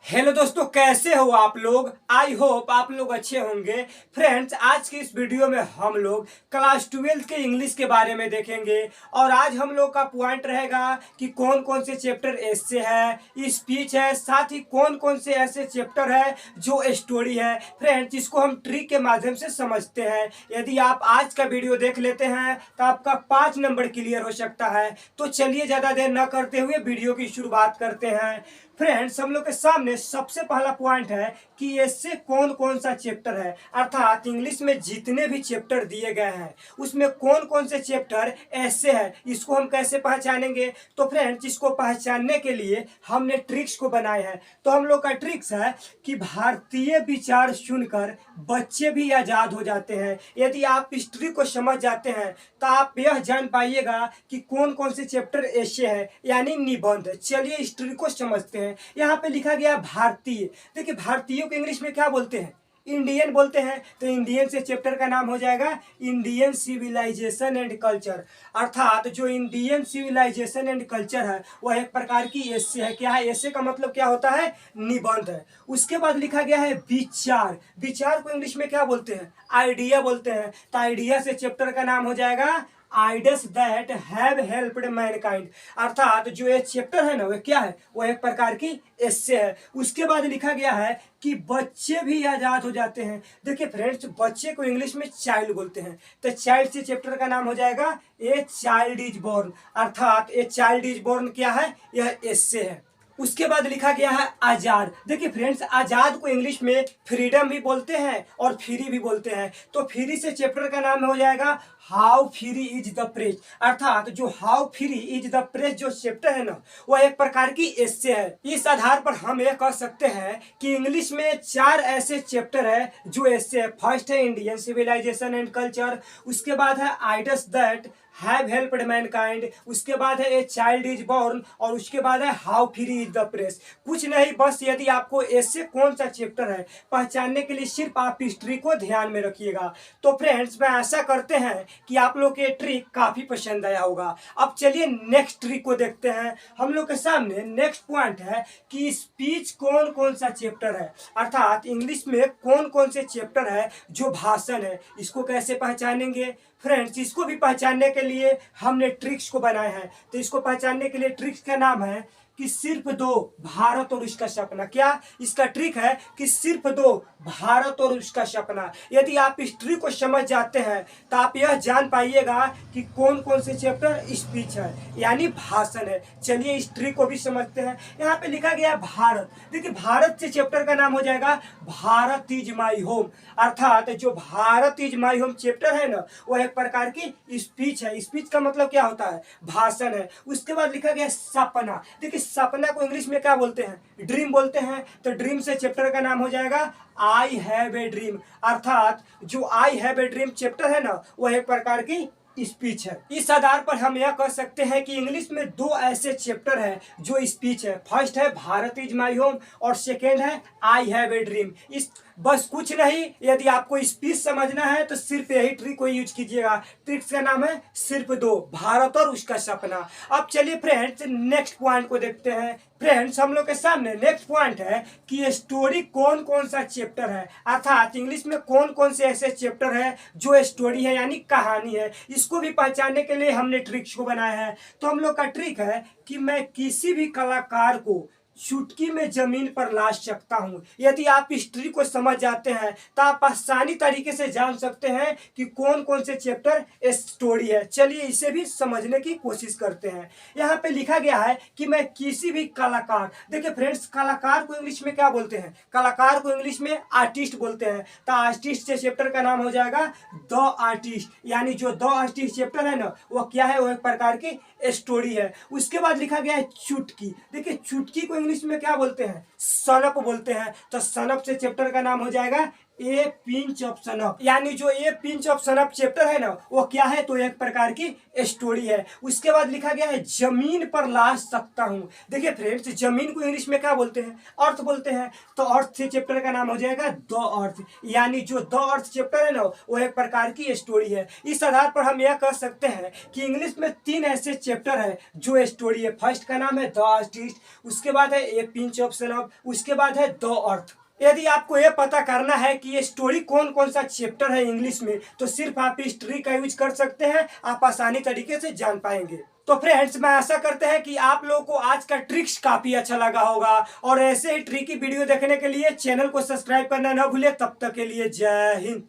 Hello दोस्तों, कैसे हो आप लोग। आई होप आप लोग अच्छे होंगे। फ्रेंड्स, आज की इस वीडियो में हम लोग क्लास 12 के इंग्लिश के बारे में देखेंगे। और आज हम लोग का पॉइंट रहेगा कि कौन कौन से चैप्टर ऐसे है, स्पीच है, साथ ही कौन कौन से ऐसे चैप्टर है जो स्टोरी है। फ्रेंड्स, इसको हम ट्रिक के माध्यम से समझते हैं। यदि आप आज का वीडियो देख लेते हैं तो आपका 5 नंबर क्लियर हो सकता है। तो चलिए ज़्यादा देर न करते हुए वीडियो की शुरुआत करते हैं। फ्रेंड्स, हम लोग के सामने सबसे पहला पॉइंट है कि इससे कौन कौन सा चैप्टर है, अर्थात इंग्लिश में जितने भी चैप्टर दिए गए हैं उसमें कौन कौन से चैप्टर ऐसे हैं, इसको हम कैसे पहचानेंगे। तो फ्रेंड्स, इसको पहचानने के लिए हमने ट्रिक्स को बनाए हैं। तो हम लोग का ट्रिक्स है कि भारतीय विचार सुनकर बच्चे भी आजाद हो जाते हैं। यदि आप इस ट्रिक को समझ जाते हैं तो आप यह जान पाइएगा कि कौन कौन से चैप्टर ऐसे हैं, यानी निबंध। चलिए इस ट्रिक को समझते हैं। यहाँ पे लिखा गया भारतीय। देखिए, भारतीयों को इंग्लिश में क्या बोलते हैं? इंडियन बोलते हैं। तो इंडियन से चैप्टर का नाम हो जाएगा इंडियन सिविलाइजेशन एंड कल्चर। अर्थात जो इंडियन सिविलाइजेशन एंड कल्चर है वह एक प्रकार की एसे है। क्या है एसे का मतलब? क्या होता है? निबंध है। उसके बाद लिखा गया है विचार। विचार को इंग्लिश में क्या बोलते हैं? आइडिया बोलते हैं। तो आइडिया से चैप्टर का नाम हो जाएगा ideas that have helped Mankind. अर्थात जो ये चैप्टर है ना, वह क्या है? वह एक प्रकार की एसे है। उसके बाद लिखा गया है कि बच्चे भी आजाद हो जाते हैं। देखिए फ्रेंड्स, बच्चे को इंग्लिश में चाइल्ड बोलते हैं। तो चाइल्ड से चैप्टर का नाम हो जाएगा ए चाइल्ड इज बोर्न। अर्थात ए चाइल्ड इज बोर्न क्या है? यह एसे है। उसके बाद लिखा गया है आजाद। देखिए फ्रेंड्स, आजाद को इंग्लिश में फ्रीडम भी बोलते हैं और फ्री भी बोलते हैं। तो फ्री से चैप्टर का नाम हो जाएगा how free is the press. अर्थात जो how free is the press जो चैप्टर है ना, वह एक प्रकार की एसे है। इस आधार पर हम यह कह सकते हैं कि इंग्लिश में 4 ऐसे चैप्टर है जो एसे है। फर्स्ट है इंडियन सिविलाइजेशन एंड कल्चर। उसके बाद है ideas that have helped Mankind. उसके बाद है ए चाइल्ड इज बोर्न। और उसके बाद है how free is the press. कुछ नहीं, बस यदि आपको ऐसे कौन सा चैप्टर है पहचानने के लिए सिर्फ आप इस ट्रिक को ध्यान में रखिएगा। तो फ्रेंड्स, मैं आशा करते हैं कि आप लोग को ये ट्रिक काफी पसंद आया होगा। अब चलिए नेक्स्ट ट्रिक को देखते हैं। हम लोग के सामने नेक्स्ट पॉइंट है कि स्पीच कौन कौन सा चैप्टर है, अर्थात इंग्लिश में कौन कौन से चैप्टर है जो भाषण है। इसको कैसे पहचानेंगे? फ्रेंड्स, इसको भी पहचानने के लिए हमने ट्रिक्स को बनाए हैं। तो इसको पहचानने के लिए ट्रिक्स का नाम है कि सिर्फ दो, भारत और उसका सपना। क्या इसका ट्रिक है? कि सिर्फ दो, भारत और उसका सपना। यदि आप इस ट्रिक को समझ जाते हैं तो आप यह जान पाइएगा कि कौन कौन से चैप्टर स्पीच है, यानी भाषण है। चलिए इस ट्रिक को भी समझते हैं। यहाँ पे लिखा गया है भारत। देखिए, भारत से चैप्टर का नाम हो जाएगा भारत इज माई होम। अर्थात जो Bharat is my home chapter है ना, वह एक प्रकार की स्पीच है। स्पीच का मतलब क्या होता है? भाषण है। उसके बाद लिखा गया सपना। देखिए, सपना को इंग्लिश में क्या बोलते हैं? ड्रीम बोलते हैं। तो ड्रीम से चैप्टर का नाम हो जाएगा आई हैव ए ड्रीम। अर्थात जो I have a dream chapter है ना, वह एक प्रकार की स्पीच है। इस आधार पर हम यह कह सकते हैं कि इंग्लिश में 2 ऐसे चैप्टर है जो स्पीच है। फर्स्ट है भारत इज माई होम और सेकेंड है आई हैव ए ड्रीम। इस बस कुछ नहीं, यदि आपको स्पीच समझना है तो सिर्फ यही ट्रिक को यूज कीजिएगा। ट्रिक्स का नाम है सिर्फ 2, भारत और उसका सपना। अब चलिए फ्रेंड्स, नेक्स्ट पॉइंट को देखते हैं। फ्रेंड्स, हम लोग के सामने नेक्स्ट पॉइंट है कि स्टोरी कौन कौन सा चैप्टर है, अर्थात इंग्लिश में कौन कौन से ऐसे चैप्टर है जो स्टोरी है, यानी कहानी है। इसको भी पहचानने के लिए हमने ट्रिक्स को बनाया है। तो हम लोग का ट्रिक है कि मैं किसी भी कलाकार को चुटकी में जमीन पर ला सकता हूं। यदि आप इस ट्रिक को समझ जाते हैं तो आप आसानी तरीके से जान सकते हैं कि कौन कौन से चैप्टर स्टोरी है। चलिए इसे भी समझने की कोशिश करते हैं। यहाँ पे लिखा गया है कि मैं किसी भी कलाकार। देखिए फ्रेंड्स, कलाकार को इंग्लिश में क्या बोलते हैं? कलाकार को इंग्लिश में आर्टिस्ट बोलते हैं। तो आर्टिस्ट से चैप्टर का नाम हो जाएगा द आर्टिस्ट। यानी जो द आर्टिस्ट चैप्टर है ना, वो क्या है? वो एक प्रकार की स्टोरी है। उसके बाद लिखा गया है चुटकी। देखिए, चुटकी को इंग्लिश में क्या बोलते हैं? सनप बोलते हैं। तो सनप से चैप्टर का नाम हो जाएगा ए पिंच ऑफ सनअप, यानी जो ए पिंच ऑफ सनअप चैप्टर है ना वो क्या है, तो एक प्रकार की स्टोरी है। उसके बाद लिखा गया है जमीन पर लाश सकता हूँ। देखिए फ्रेंड्स, जमीन को इंग्लिश में क्या बोलते हैं, अर्थ बोलते हैं, तो अर्थ चैप्टर का नाम हो जाएगा द अर्थ, यानी जो द अर्थ चैप्टर है ना वो एक प्रकार की स्टोरी है। इस आधार पर हम यह कह सकते हैं कि इंग्लिश में 3 ऐसे चैप्टर है जो स्टोरी है। फर्स्ट का नाम है द आर्टिस्ट, उसके बाद है ए पिंच ऑफ सनअप, उसके बाद है द अर्थ। यदि आपको यह पता करना है कि ये स्टोरी कौन कौन सा चैप्टर है इंग्लिश में, तो सिर्फ आप इस ट्रिक का यूज कर सकते हैं, आप आसानी तरीके से जान पाएंगे। तो फ्रेंड्स, मैं आशा करते हैं कि आप लोगों को आज का ट्रिक्स काफी अच्छा लगा होगा, और ऐसे ही ट्रिकी वीडियो देखने के लिए चैनल को सब्सक्राइब करना न भूले। तब तक के लिए जय हिंद।